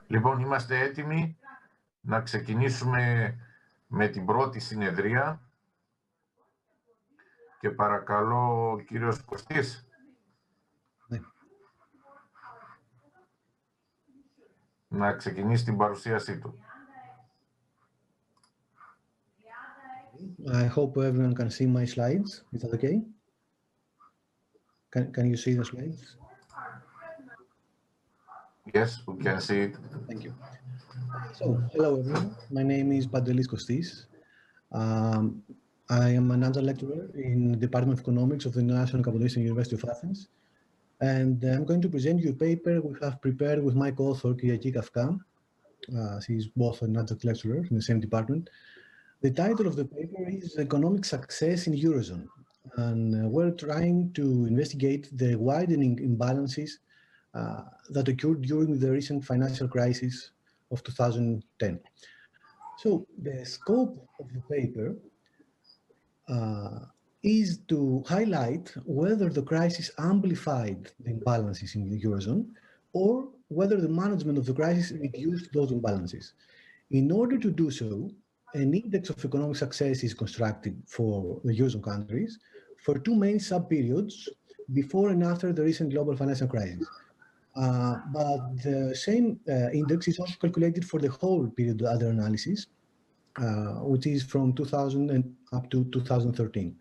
Λοιπόν, είμαστε έτοιμοι να ξεκινήσουμε με την πρώτη συνεδρία και παρακαλώ ο κύριος Κωστής να ξεκινήσει την παρουσίασή του. I hope everyone can see my slides. Is that okay? Can you see the slides? Yes, we can see it. Thank you. So, hello everyone. My name is Pantelis Kostis. I am an adjunct lecturer in the Department of Economics of the National Kapodistrian University of Athens. And I'm going to present you a paper we have prepared with my co-author, Kyriaki Kafka. She's both an adjunct lecturer in the same department. The title of the paper is Economic Success in Eurozone. And we're trying to investigate the widening imbalances that occurred during the recent financial crisis of 2010. So the scope of the paper is to highlight whether the crisis amplified the imbalances in the Eurozone or whether the management of the crisis reduced those imbalances. In order to do so, an index of economic success is constructed for the Eurozone countries for two main sub-periods before and after the recent global financial crisis. But the same index is also calculated for the whole period under analysis, which is from 2000 and up to 2013.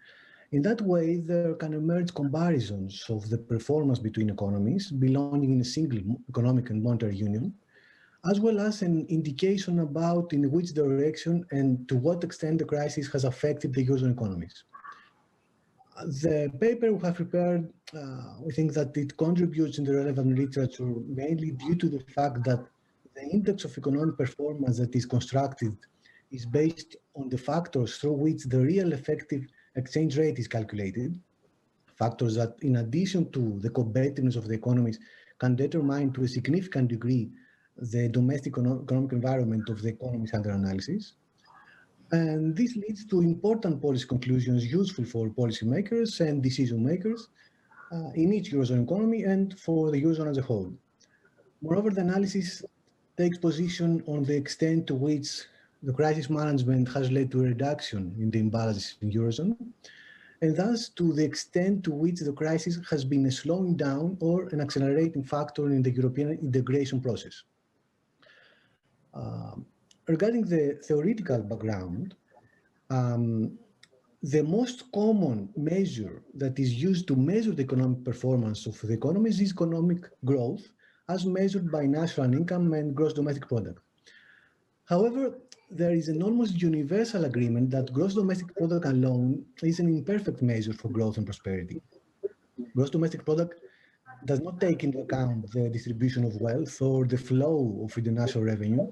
In that way, there can emerge comparisons of the performance between economies belonging in a single economic and monetary union, as well as an indication about in which direction and to what extent the crisis has affected the Eurozone economies. The paper we have prepared, we think that it contributes in the relevant literature mainly due to the fact that the index of economic performance that is constructed is based on the factors through which the real effective exchange rate is calculated, factors that in addition to the competitiveness of the economies can determine to a significant degree the domestic economic environment of the economies under analysis. And this leads to important policy conclusions useful for policymakers and decision makers in each Eurozone economy and for the Eurozone as a whole. Moreover, the analysis takes position on the extent to which the crisis management has led to a reduction in the imbalances in Eurozone, and thus to the extent to which the crisis has been a slowing down or an accelerating factor in the European integration process. Regarding the theoretical background, the most common measure that is used to measure the economic performance of the economies is economic growth, as measured by national income and gross domestic product. However, there is an almost universal agreement that gross domestic product alone is an imperfect measure for growth and prosperity. Gross domestic product does not take into account the distribution of wealth or the flow of international revenue,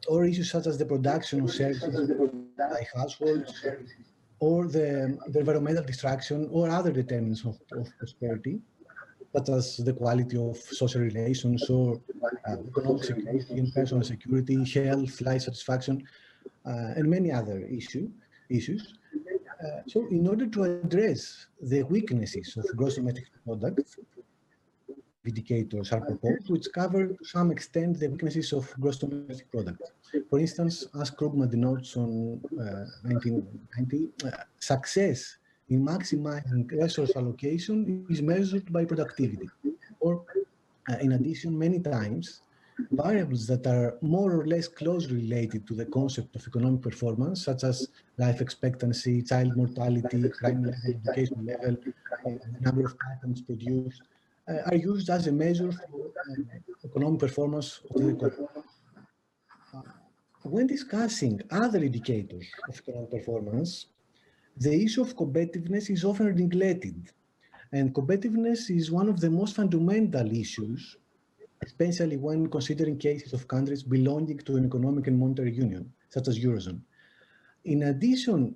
or issues such as the production of services by households, or the environmental destruction or other determinants of prosperity, such as the quality of social relations or economic security and personal security, health, life satisfaction, and many other issues. So in order to address the weaknesses of gross domestic product, indicators are proposed which cover to some extent the weaknesses of gross domestic product. For instance, as Krugman denotes on 1990, success in maximizing resource allocation is measured by productivity. Or, in addition, many times, variables that are more or less closely related to the concept of economic performance, such as life expectancy, child mortality, crime level, education level, the number of items produced, are used as a measure for economic performance of the economy. When discussing other indicators of economic performance, the issue of competitiveness is often neglected, and competitiveness is one of the most fundamental issues, especially when considering cases of countries belonging to an economic and monetary union, such as Eurozone. In addition,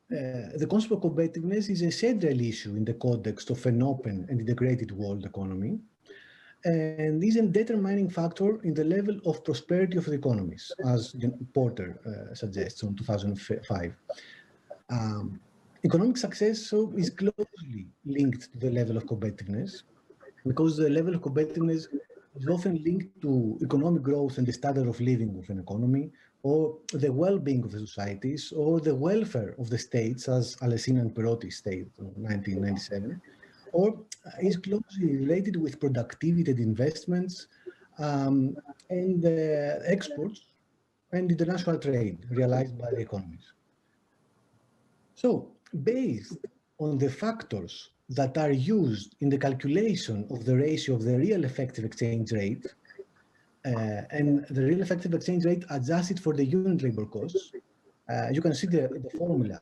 the concept of competitiveness is a central issue in the context of an open and integrated world economy, and is a determining factor in the level of prosperity of the economies, as Porter suggests in 2005. Economic success is closely linked to the level of competitiveness, because the level of competitiveness is often linked to economic growth and the standard of living of an economy, or the well-being of the societies, or the welfare of the states, as Alessina and Perotti stated in 1997, or is closely related with productivity and investments, and exports and international trade realized by the economies. So, based on the factors that are used in the calculation of the ratio of the real effective exchange rate, and the real effective exchange rate adjusted for the unit labor costs, you can see the formula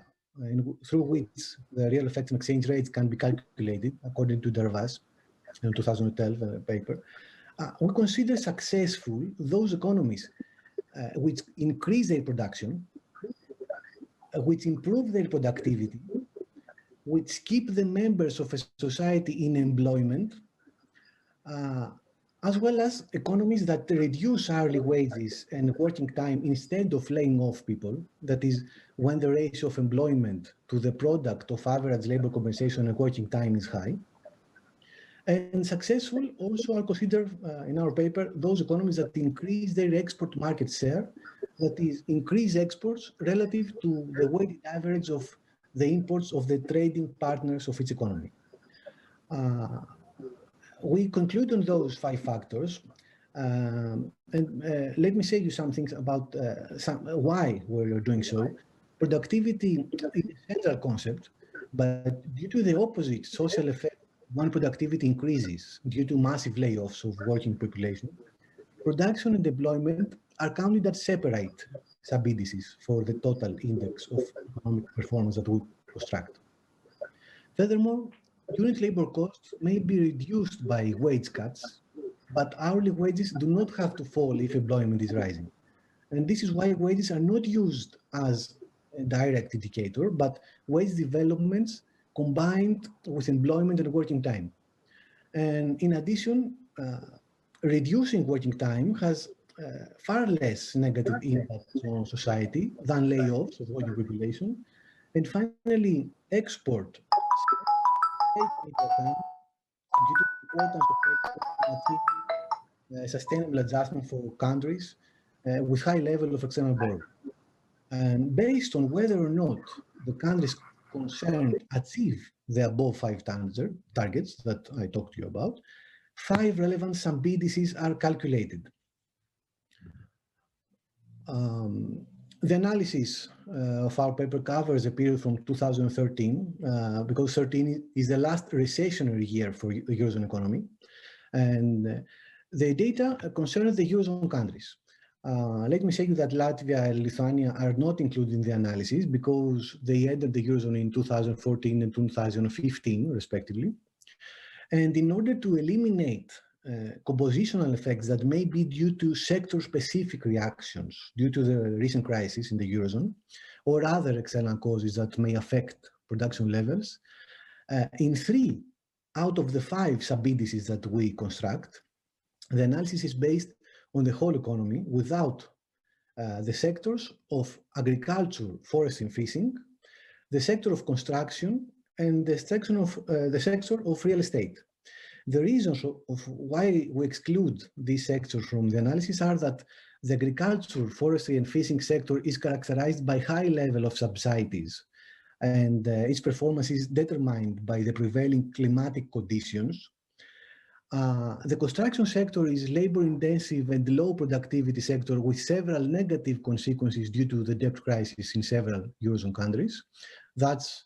through which the real effective exchange rates can be calculated according to Dervas in 2012 paper. We consider successful those economies which increase their production, which improve their productivity, which keep the members of a society in employment, as well as economies that reduce hourly wages and working time instead of laying off people. That is, when the ratio of employment to the product of average labor compensation and working time is high. And successful also are considered in our paper those economies that increase their export market share, that is, increase exports relative to the weighted average of the imports of the trading partners of each economy. We conclude on those 5 factors, and let me say you some things about why we're doing so. Productivity is a central concept, but due to the opposite social effect, when productivity increases due to massive layoffs of working population, production and employment are counted as separate sub-indices for the total index of economic performance that we construct. Furthermore, unit labor costs may be reduced by wage cuts, but hourly wages do not have to fall if employment is rising. And this is why wages are not used as a direct indicator, but wage developments combined with employment and working time. And in addition, reducing working time has far less negative impact on society than layoffs of working population. And finally, export due to the importance of export sustainable adjustment for countries with high level of external borrowing. And based on whether or not the countries concerned achieve the above 5 targets that I talked to you about, 5 relevant sub-indices are calculated. The analysis of our paper covers a period from 2013, because 2013 is the last recessionary year for the Eurozone economy. And the data concern the Eurozone countries. Let me say you that Latvia and Lithuania are not included in the analysis because they entered the Eurozone in 2014 and 2015, respectively. And in order to eliminate compositional effects that may be due to sector-specific reactions due to the recent crisis in the Eurozone, or other external causes that may affect production levels, in 3 out of the 5 sub-indices that we construct, the analysis is based on the whole economy without the sectors of agriculture, forestry and fishing, the sector of construction, and the sector of real estate. The reasons of why we exclude these sectors from the analysis are that the agriculture, forestry and fishing sector is characterized by high level of subsidies, and its performance is determined by the prevailing climatic conditions. The construction sector is labor-intensive and low productivity sector with several negative consequences due to the debt crisis in several Eurozone countries. That's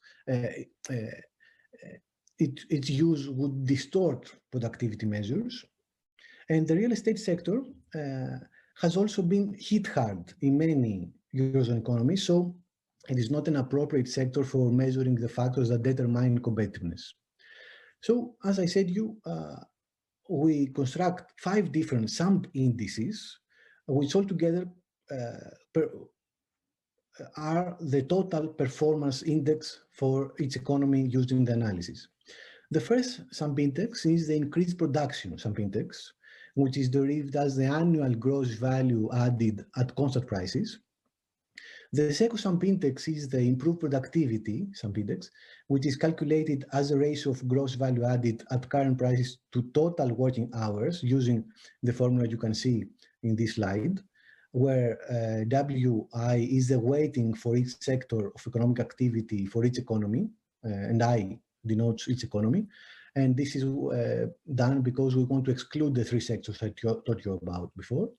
its use would distort productivity measures. And the real estate sector has also been hit hard in many Eurozone economies, so it is not an appropriate sector for measuring the factors that determine competitiveness. So, as I said, we construct 5 different sub-indices, which altogether are the total performance index for each economy used in the analysis. The first sub-index is the increased production sub-index, which is derived as the annual gross value added at constant prices. The second sub-index is the improved productivity sub-index, which is calculated as a ratio of gross value added at current prices to total working hours using the formula you can see in this slide, where WI is the weighting for each sector of economic activity for each economy, and I denotes each economy. And this is done because we want to exclude the three sectors I told you about before.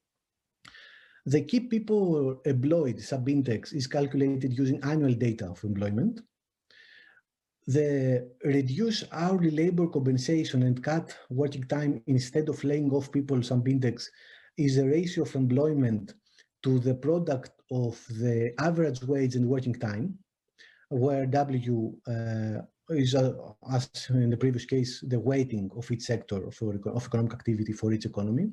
The key people employed sub-index is calculated using annual data of employment. The reduce hourly labor compensation and cut working time instead of laying off people sub-index is a ratio of employment to the product of the average wage and working time, where W is, as in the previous case, the weighting of each sector of economic activity for each economy,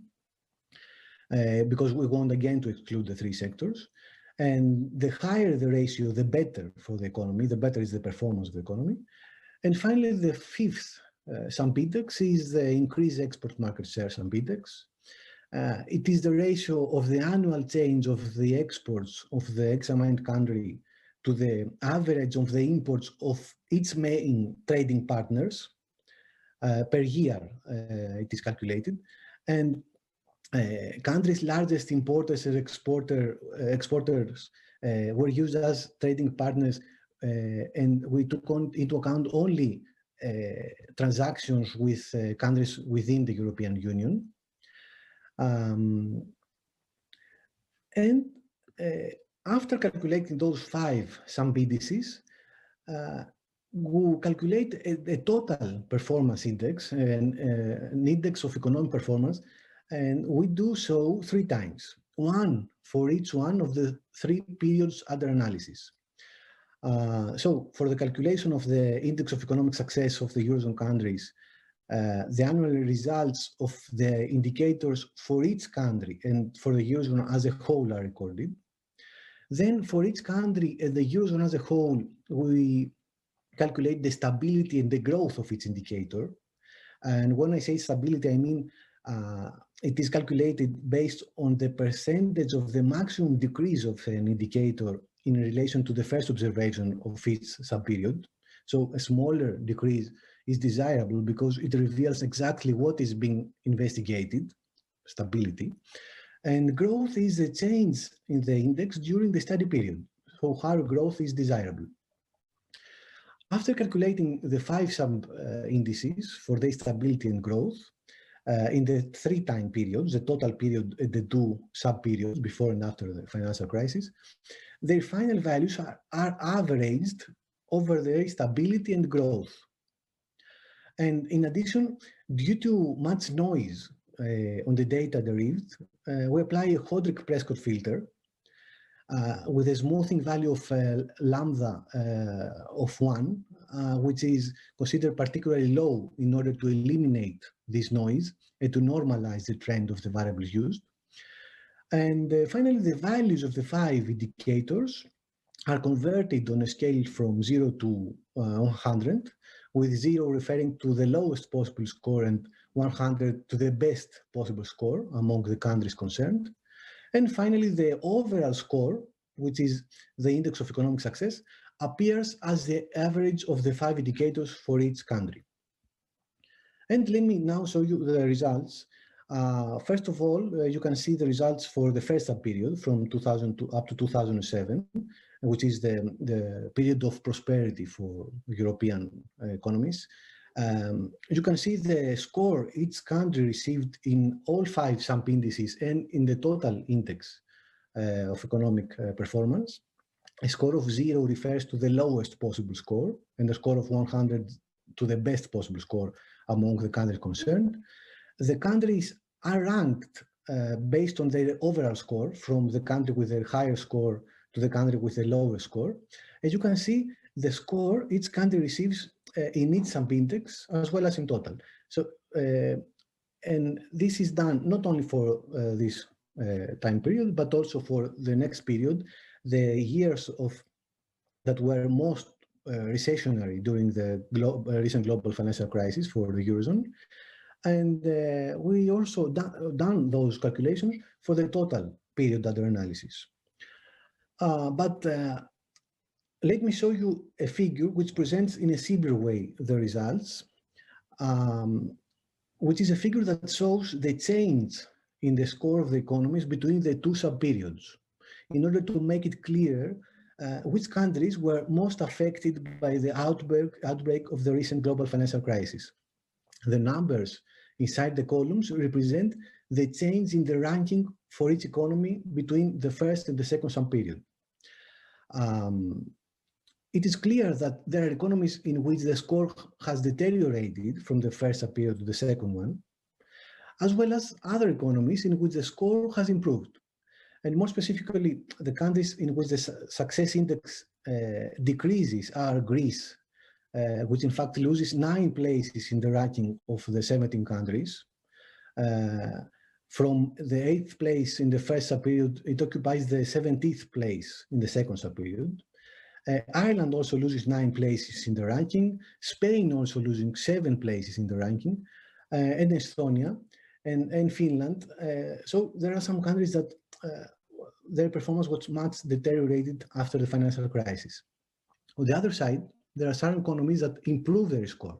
because we want again to exclude the three sectors. And the higher the ratio, the better for the economy, the better is the performance of the economy. And finally, the fifth sub-index is the increased export market share sub-index. It is the ratio of the annual change of the exports of the examined country to the average of the imports of its main trading partners per year. It is calculated, and countries' largest importers and exporters were used as trading partners, and we took into account only transactions with countries within the European Union. After calculating those five sub-indices, we calculate a total performance index, an index of economic performance, and we do so 3 times, one for each one of the 3 periods under analysis. So for the calculation of the index of economic success of the Eurozone countries, the annual results of the indicators for each country and for the Eurozone as a whole are recorded. Then for each country and the Eurozone as a whole, we calculate the stability and the growth of each indicator. And when I say stability, I mean it is calculated based on the percentage of the maximum decrease of an indicator in relation to the first observation of each subperiod. So a smaller decrease is desirable because it reveals exactly what is being investigated, stability. And growth is a change in the index during the study period. So higher growth is desirable. After calculating the 5 sub-indices for their stability and growth, in the 3 time periods, the total period, the 2 sub-periods before and after the financial crisis, their final values are averaged over their stability and growth. And in addition, due to much noise on the data derived, we apply a Hodrick-Prescott filter with a smoothing value of lambda of 1, which is considered particularly low in order to eliminate this noise and to normalize the trend of the variables used. And finally, the values of the 5 indicators are converted on a scale from 0 to 100, with 0 referring to the lowest possible score and 100 to the best possible score among the countries concerned. And finally, the overall score, which is the index of economic success, appears as the average of the 5 indicators for each country. And let me now show you the results. First of all, you can see the results for the first sub-period from 2002 up to 2007, which is the period of prosperity for European economies. You can see the score each country received in all 5 sub-indices and in the total index of economic performance. A score of 0 refers to the lowest possible score, and a score of 100 to the best possible score among the countries concerned. The countries are ranked based on their overall score, from the country with a higher score to the country with a lower score. As you can see, the score each country receives in each sub-index as well as in total. So, and this is done not only for this time period, but also for the next period, the years that were most recessionary during the recent global financial crisis for the Eurozone. And we also done those calculations for the total period under analysis. But let me show you a figure which presents in a simpler way the results, which is a figure that shows the change in the score of the economies between the two sub-periods, in order to make it clear which countries were most affected by the outbreak of the recent global financial crisis. The numbers inside the columns represent the change in the ranking for each economy between the first and the second sub-period. It is clear that there are economies in which the score has deteriorated from the first sub-period to the second one, as well as other economies in which the score has improved. And more specifically, the countries in which the success index decreases are Greece, which in fact loses 9 places in the ranking of the 17 countries. From the 8th place in the first sub-period, it occupies the 17th place in the second sub-period. Ireland also loses 9 places in the ranking, Spain also losing 7 places in the ranking, and Estonia and Finland. So there are some countries that their performance was much deteriorated after the financial crisis. On the other side, there are some economies that improve their score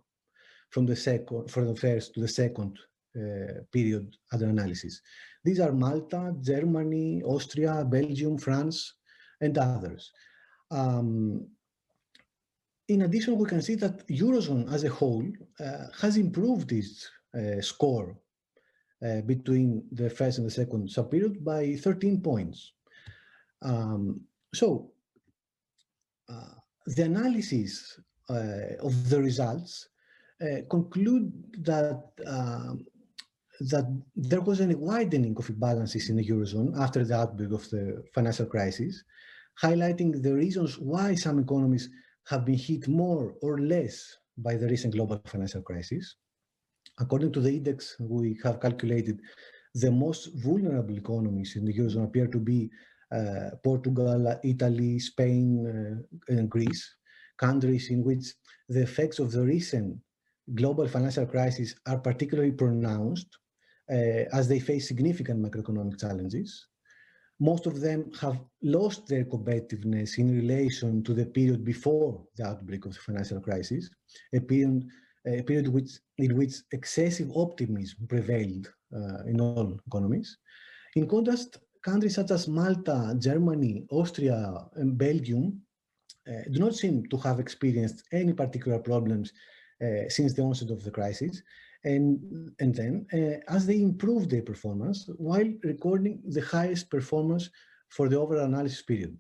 from the first to the second period under analysis. These are Malta, Germany, Austria, Belgium, France, and others. In addition, we can see that Eurozone as a whole has improved its score between the first and the second sub-period by 13 points. So the analysis of the results conclude that that there was a widening of imbalances in the Eurozone after the outbreak of the financial crisis, highlighting the reasons why some economies have been hit more or less by the recent global financial crisis. According to the index we have calculated, the most vulnerable economies in the Eurozone appear to be Portugal, Italy, Spain, and Greece, countries in which the effects of the recent global financial crisis are particularly pronounced as they face significant macroeconomic challenges. Most of them have lost their competitiveness in relation to the period before the outbreak of the financial crisis, a period in which excessive optimism prevailed in all economies. In contrast, countries such as Malta, Germany, Austria, and Belgium do not seem to have experienced any particular problems since the onset of the crisis, and then as they improve their performance while recording the highest performance for the overall analysis period.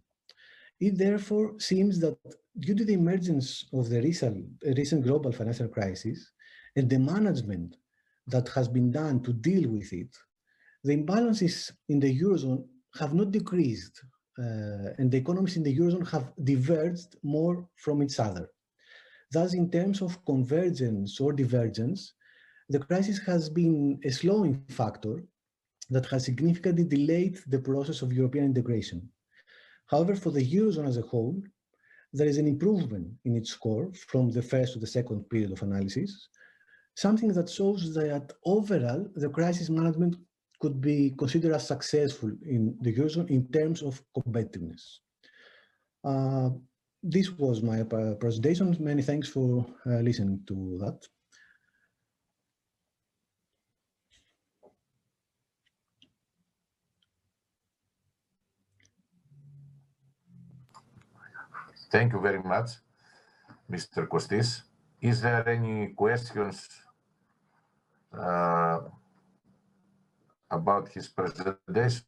It therefore seems that due to the emergence of the recent global financial crisis and the management that has been done to deal with it, the imbalances in the Eurozone have not decreased, and the economies in the Eurozone have diverged more from each other. Thus, in terms of convergence or divergence, the crisis has been a slowing factor that has significantly delayed the process of European integration. However, for the Eurozone as a whole, there is an improvement in its score from the first to the second period of analysis, something that shows that overall the crisis management could be considered as successful in the Eurozone in terms of competitiveness. This was my presentation. Many thanks for listening to that. Thank you very much, Mr. Kostis. Is there any questions about his presentation?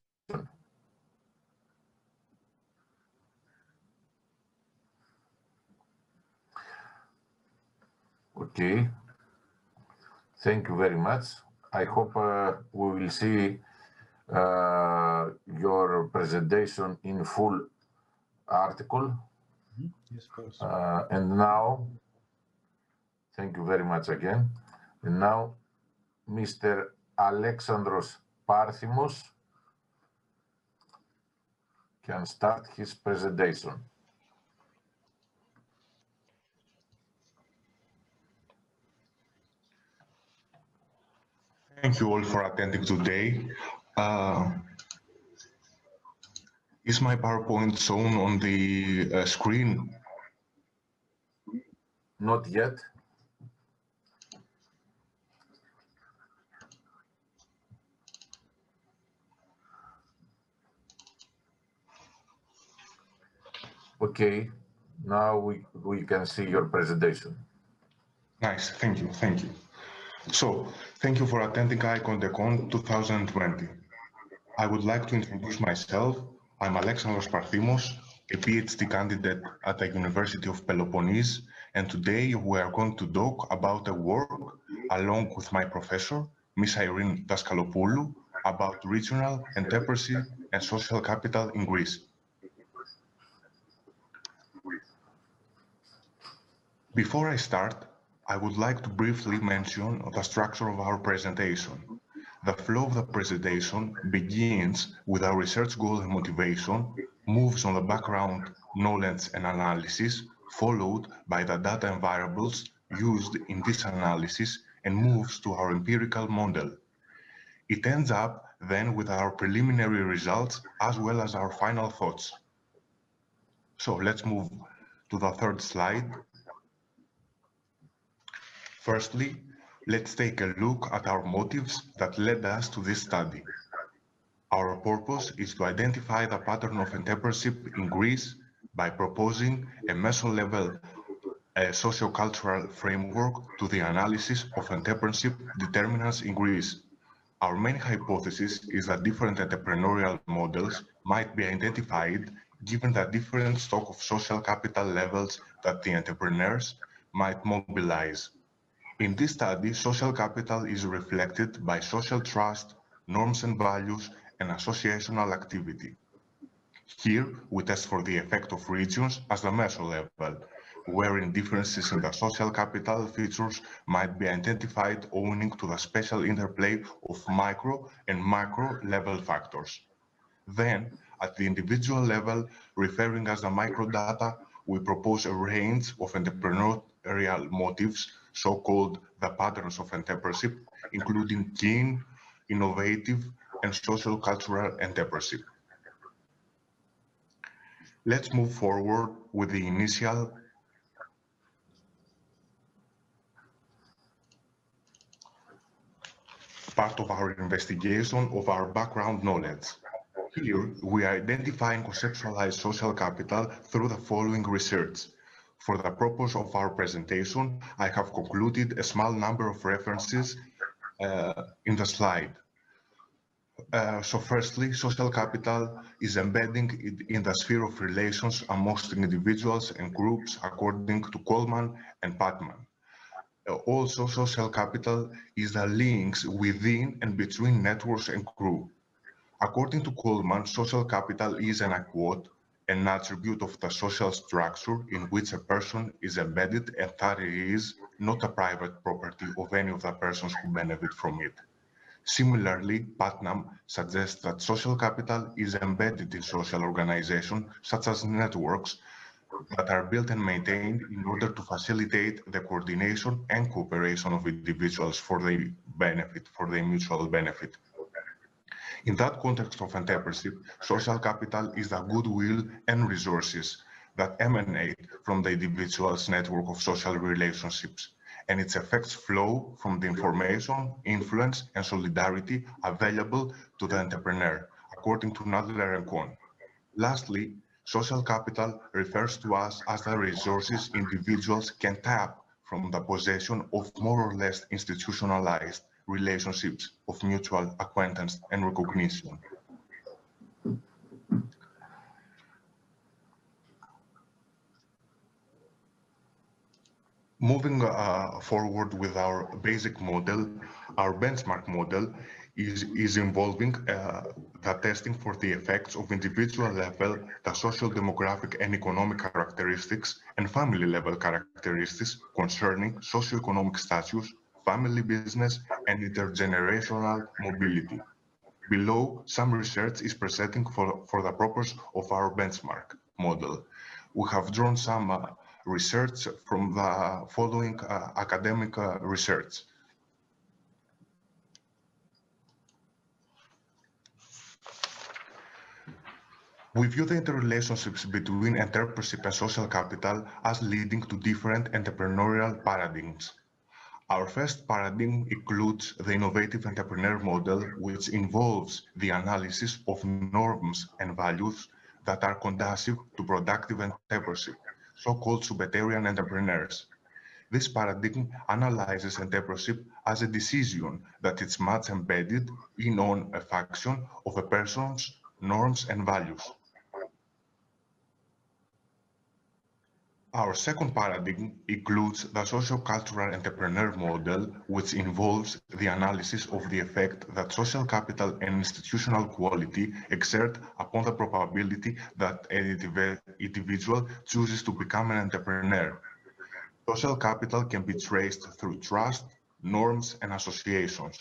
Okay. Thank you very much. I hope we will see your presentation in full article. Yes, of course. And now, thank you very much again. And now, Mr. Alexandros Parthymos can start his presentation. Thank you all for attending today. Is my PowerPoint shown on the screen? Not yet. Okay, now we can see your presentation. Nice, thank you, thank you. So, thank you for attending IconDecon 2020. I would like to introduce myself. I'm Alexandros Parthymos, a PhD candidate at the University of Peloponnese, and today we are going to talk about a work along with my professor, Miss Irene Daskalopoulou, about regional entrepreneurship and social capital in Greece. Before I start, I would like to briefly mention the structure of our presentation. The flow of the presentation begins with our research goal and motivation, moves on the background, knowledge and analysis, followed by the data and variables used in this analysis, and moves to our empirical model. It ends up then with our preliminary results as well as our final thoughts. So let's move to the third slide. Firstly, let's take a look at our motives that led us to this study. Our purpose is to identify the pattern of entrepreneurship in Greece by proposing a meso-level socio-cultural framework to the analysis of entrepreneurship determinants in Greece. Our main hypothesis is that different entrepreneurial models might be identified given the different stock of social capital levels that the entrepreneurs might mobilize. In this study, social capital is reflected by social trust, norms and values, and associational activity. Here, we test for the effect of regions as the meso level, wherein differences in the social capital features might be identified owing to the special interplay of micro and macro level factors. Then, at the individual level, referring as the microdata, we propose a range of entrepreneurial motives, so-called the patterns of entrepreneurship, including keen, innovative, and social cultural entrepreneurship. Let's move forward with the initial part of our investigation of our background knowledge. Here, we are identifying conceptualized social capital through the following research. For the purpose of our presentation, I have concluded a small number of references in the slide. So firstly, social capital is embedding in the sphere of relations amongst individuals and groups according to Coleman and Patman. Also, social capital is the links within and between networks and groups. According to Coleman, social capital is, and I quote, an attribute of the social structure in which a person is embedded and that it is not a private property of any of the persons who benefit from it. Similarly, Putnam suggests that social capital is embedded in social organizations such as networks that are built and maintained in order to facilitate the coordination and cooperation of individuals for their mutual benefit. In that context of entrepreneurship, social capital is the goodwill and resources that emanate from the individual's network of social relationships, and its effects flow from the information, influence, and solidarity available to the entrepreneur, according to Nadler and Kohn. Lastly, social capital refers to us as the resources individuals can tap from the possession of more or less institutionalized relationships of mutual acquaintance and recognition. Moving forward with our basic model, our benchmark model is involving the testing for the effects of individual level, the social, demographic, and economic characteristics, and family level characteristics concerning socioeconomic status, family business, and intergenerational mobility. Below, some research is presenting for the purpose of our benchmark model. We have drawn some research from the following academic research. We view the interrelationships between entrepreneurship and social capital as leading to different entrepreneurial paradigms. Our first paradigm includes the innovative entrepreneur model, which involves the analysis of norms and values that are conducive to productive entrepreneurship, so-called subetarian entrepreneurs. This paradigm analyzes entrepreneurship as a decision that is much embedded in a function of a person's norms and values. Our second paradigm includes the socio-cultural entrepreneur model, which involves the analysis of the effect that social capital and institutional quality exert upon the probability that an individual chooses to become an entrepreneur. Social capital can be traced through trust, norms, and associations.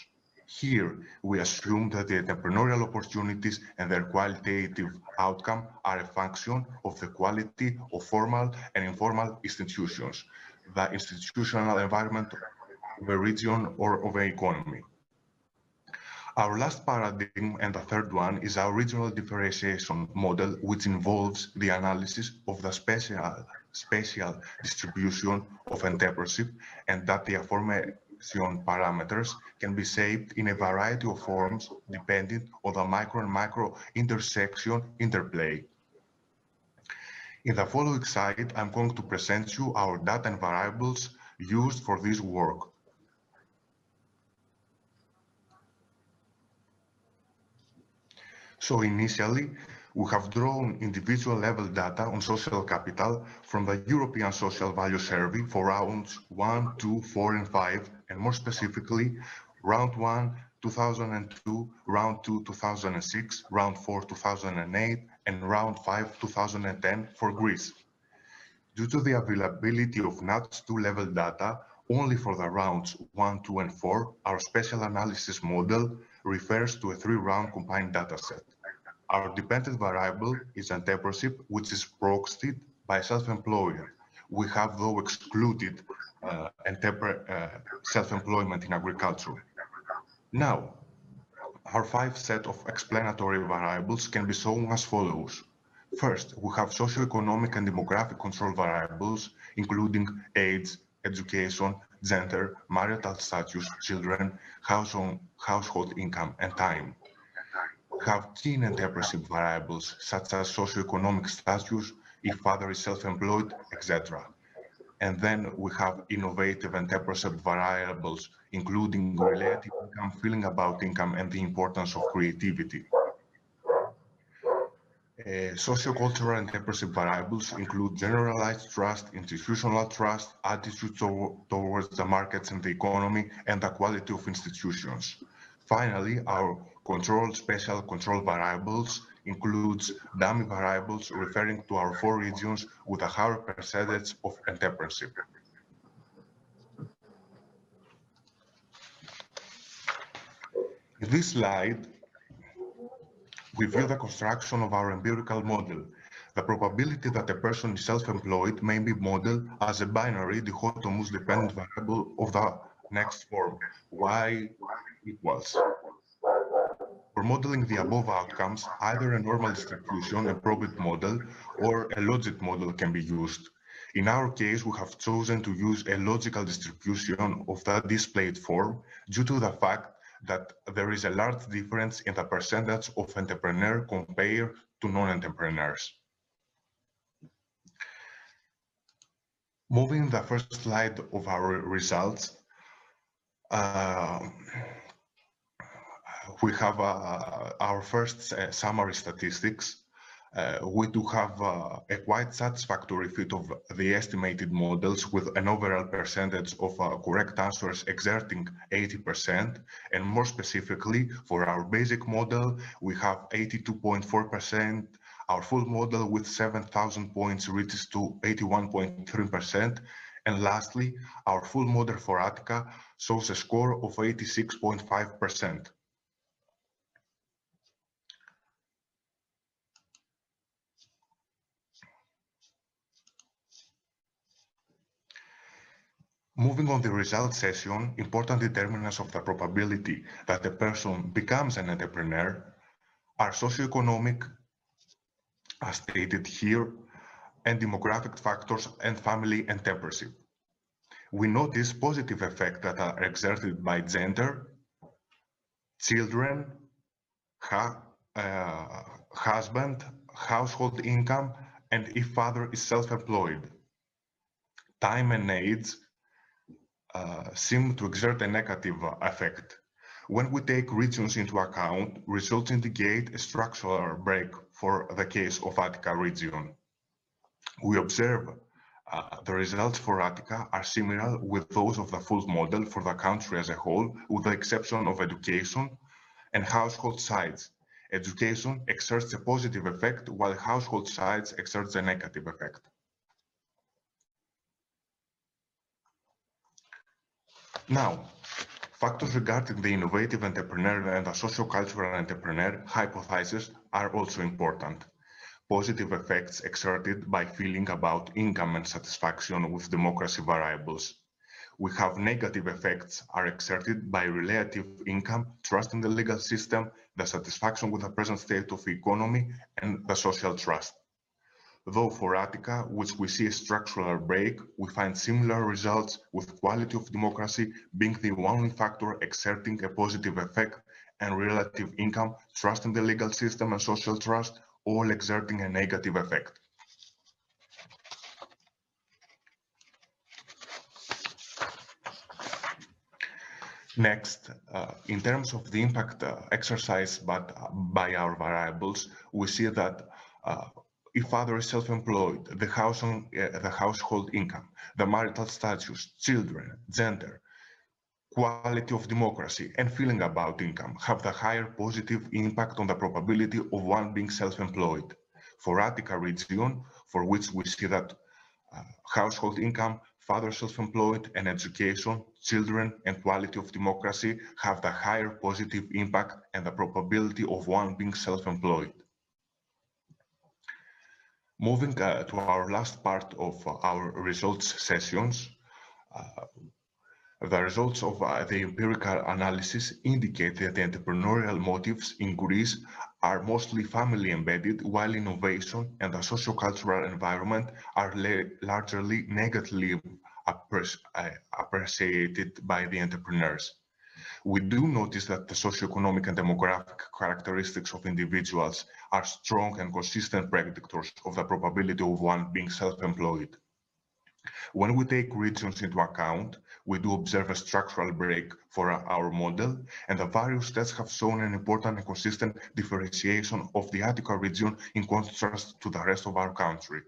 Here, we assume that the entrepreneurial opportunities and their qualitative outcome are a function of the quality of formal and informal institutions, the institutional environment of a region or of an economy. Our last paradigm and the third one is our regional differentiation model, which involves the analysis of the spatial distribution of entrepreneurship and that the aforementioned parameters can be shaped in a variety of forms depending on the micro and macro intersection interplay. In the following slide, I'm going to present you our data and variables used for this work. So initially, we have drawn individual level data on social capital from the European Social Value Survey for rounds 1, 2, 4, and 5, and more specifically, round 1, 2002, round 2, 2006, round 4, 2008, and round 5, 2010 for Greece. Due to the availability of NUTS2 level data only for the rounds 1, 2, and 4, our special analysis model refers to a 3-round combined dataset. Our dependent variable is entrepreneurship, which is proxied by self-employed. We have, though, excluded self-employment in agriculture. Now, our 5 set of explanatory variables can be shown as follows. First, we have socioeconomic and demographic control variables, including age, education, gender, marital status, children, household income, and time. We have key entrepreneurship variables, such as socioeconomic status, if father is self-employed, etc. And then we have innovative entrepreneurship variables, including relative income, feeling about income, and the importance of creativity. Sociocultural entrepreneurship variables include generalized trust, institutional trust, attitude towards the markets and the economy, and the quality of institutions. Finally, our special control variables includes dummy variables referring to our 4 regions with a higher percentage of entrepreneurship. In this slide, we view the construction of our empirical model. The probability that a person is self-employed may be modeled as a binary dichotomous dependent variable of the next form, y equals. For modeling the above outcomes, either a normal distribution, a probit model, or a logit model can be used. In our case, we have chosen to use a logical distribution of the displayed form due to the fact that there is a large difference in the percentage of entrepreneurs compared to non-entrepreneurs. Moving the first slide of our results, we have our first summary statistics. We do have a quite satisfactory fit of the estimated models with an overall percentage of correct answers exerting 80%, and more specifically for our basic model we have 82.4%, our full model with 7,000 points reaches to 81.3%, and lastly our full model for Attica shows a score of 86.5%. Moving on the results session, important determinants of the probability that a person becomes an entrepreneur are socioeconomic as stated here, and demographic factors and family and temperament. We notice positive effects that are exerted by gender, children, husband, household income, and if father is self-employed. Time and age seem to exert a negative effect. When we take regions into account, results indicate a structural break for the case of Attica region. We observe the results for Attica are similar with those of the full model for the country as a whole, with the exception of education and household size. Education exerts a positive effect, while household size exerts a negative effect. Now, factors regarding the innovative entrepreneur and the socio-cultural entrepreneur hypothesis are also important. Positive effects exerted by feeling about income and satisfaction with democracy variables. We have negative effects are exerted by relative income, trust in the legal system, the satisfaction with the present state of the economy, and the social trust. Though for Attica, which we see a structural break, we find similar results with quality of democracy being the only factor exerting a positive effect, and relative income, trust in the legal system, and social trust all exerting a negative effect. Next, in terms of the impact exercised by our variables, we see that if father is self-employed, the household income, the marital status, children, gender, quality of democracy, and feeling about income have the higher positive impact on the probability of one being self-employed. For Attica region, for which we see that household income, father self-employed, and education, children, and quality of democracy have the higher positive impact and the probability of one being self-employed. Moving to our last part of our results sessions, the results of the empirical analysis indicate that the entrepreneurial motives in Greece are mostly family embedded, while innovation and the socio-cultural environment are largely negatively appreciated by the entrepreneurs. We do notice that the socioeconomic and demographic characteristics of individuals are strong and consistent predictors of the probability of one being self-employed. When we take regions into account, we do observe a structural break for our model, and the various tests have shown an important and consistent differentiation of the Attica region in contrast to the rest of our country.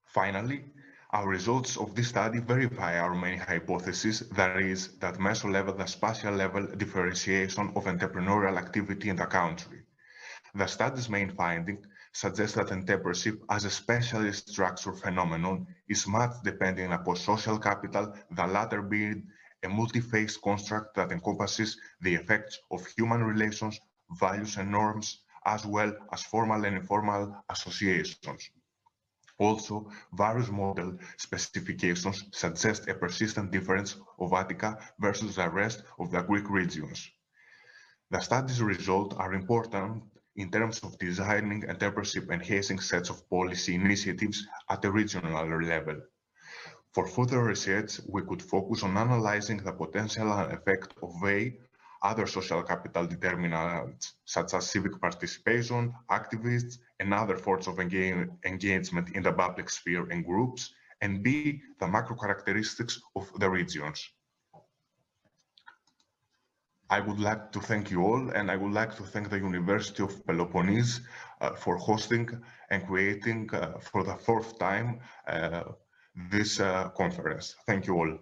Finally, our results of this study verify our main hypothesis, that is, that meso-level and spatial-level differentiation of entrepreneurial activity in the country. The study's main finding suggests that entrepreneurship as a specially structured phenomenon is much dependent upon social capital, the latter being a multi-phase construct that encompasses the effects of human relations, values and norms, as well as formal and informal associations. Also, various model specifications suggest a persistent difference of Attica versus the rest of the Greek regions. The study's results are important in terms of designing entrepreneurship enhancing sets of policy initiatives at a regional level. For further research, we could focus on analyzing the potential effect of other social capital determinants, such as civic participation, activists, and other forms of engagement in the public sphere and groups, and B, the macro characteristics of the regions. I would like to thank you all, and I would like to thank the University of Peloponnese for hosting and creating for the fourth time this conference. Thank you all.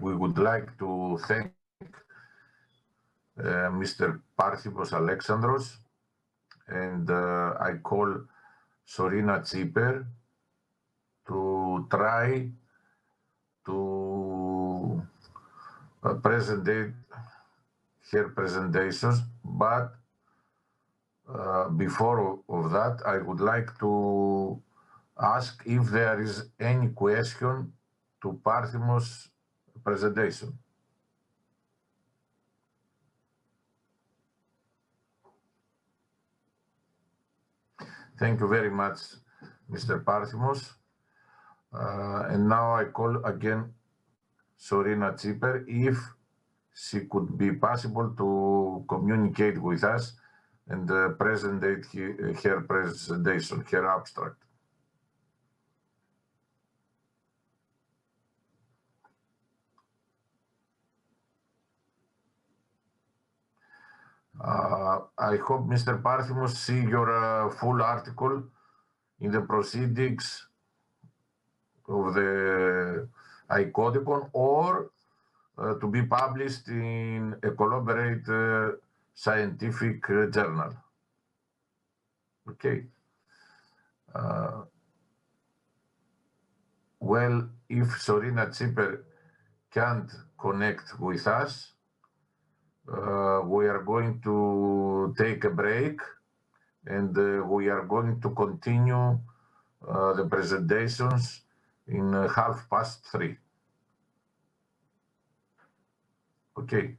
We would like to thank Mr. Parthymos Alexandros, and I call Sorina Chiper to try to present her presentations, but before of that, I would like to ask if there is any question to Parthymos' presentation. Thank you very much, Mr. Parthymos. And now I call again Sorina Chiper, if she could be possible to communicate with us and present her presentation, her abstract. I hope, Mr. Parthymos, see your full article in the proceedings of the ICODECON, or to be published in a collaborated scientific journal. Okay. Well, if Sorina Chiper can't connect with us, we are going to take a break, and we are going to continue the presentations in 3:30. Okay.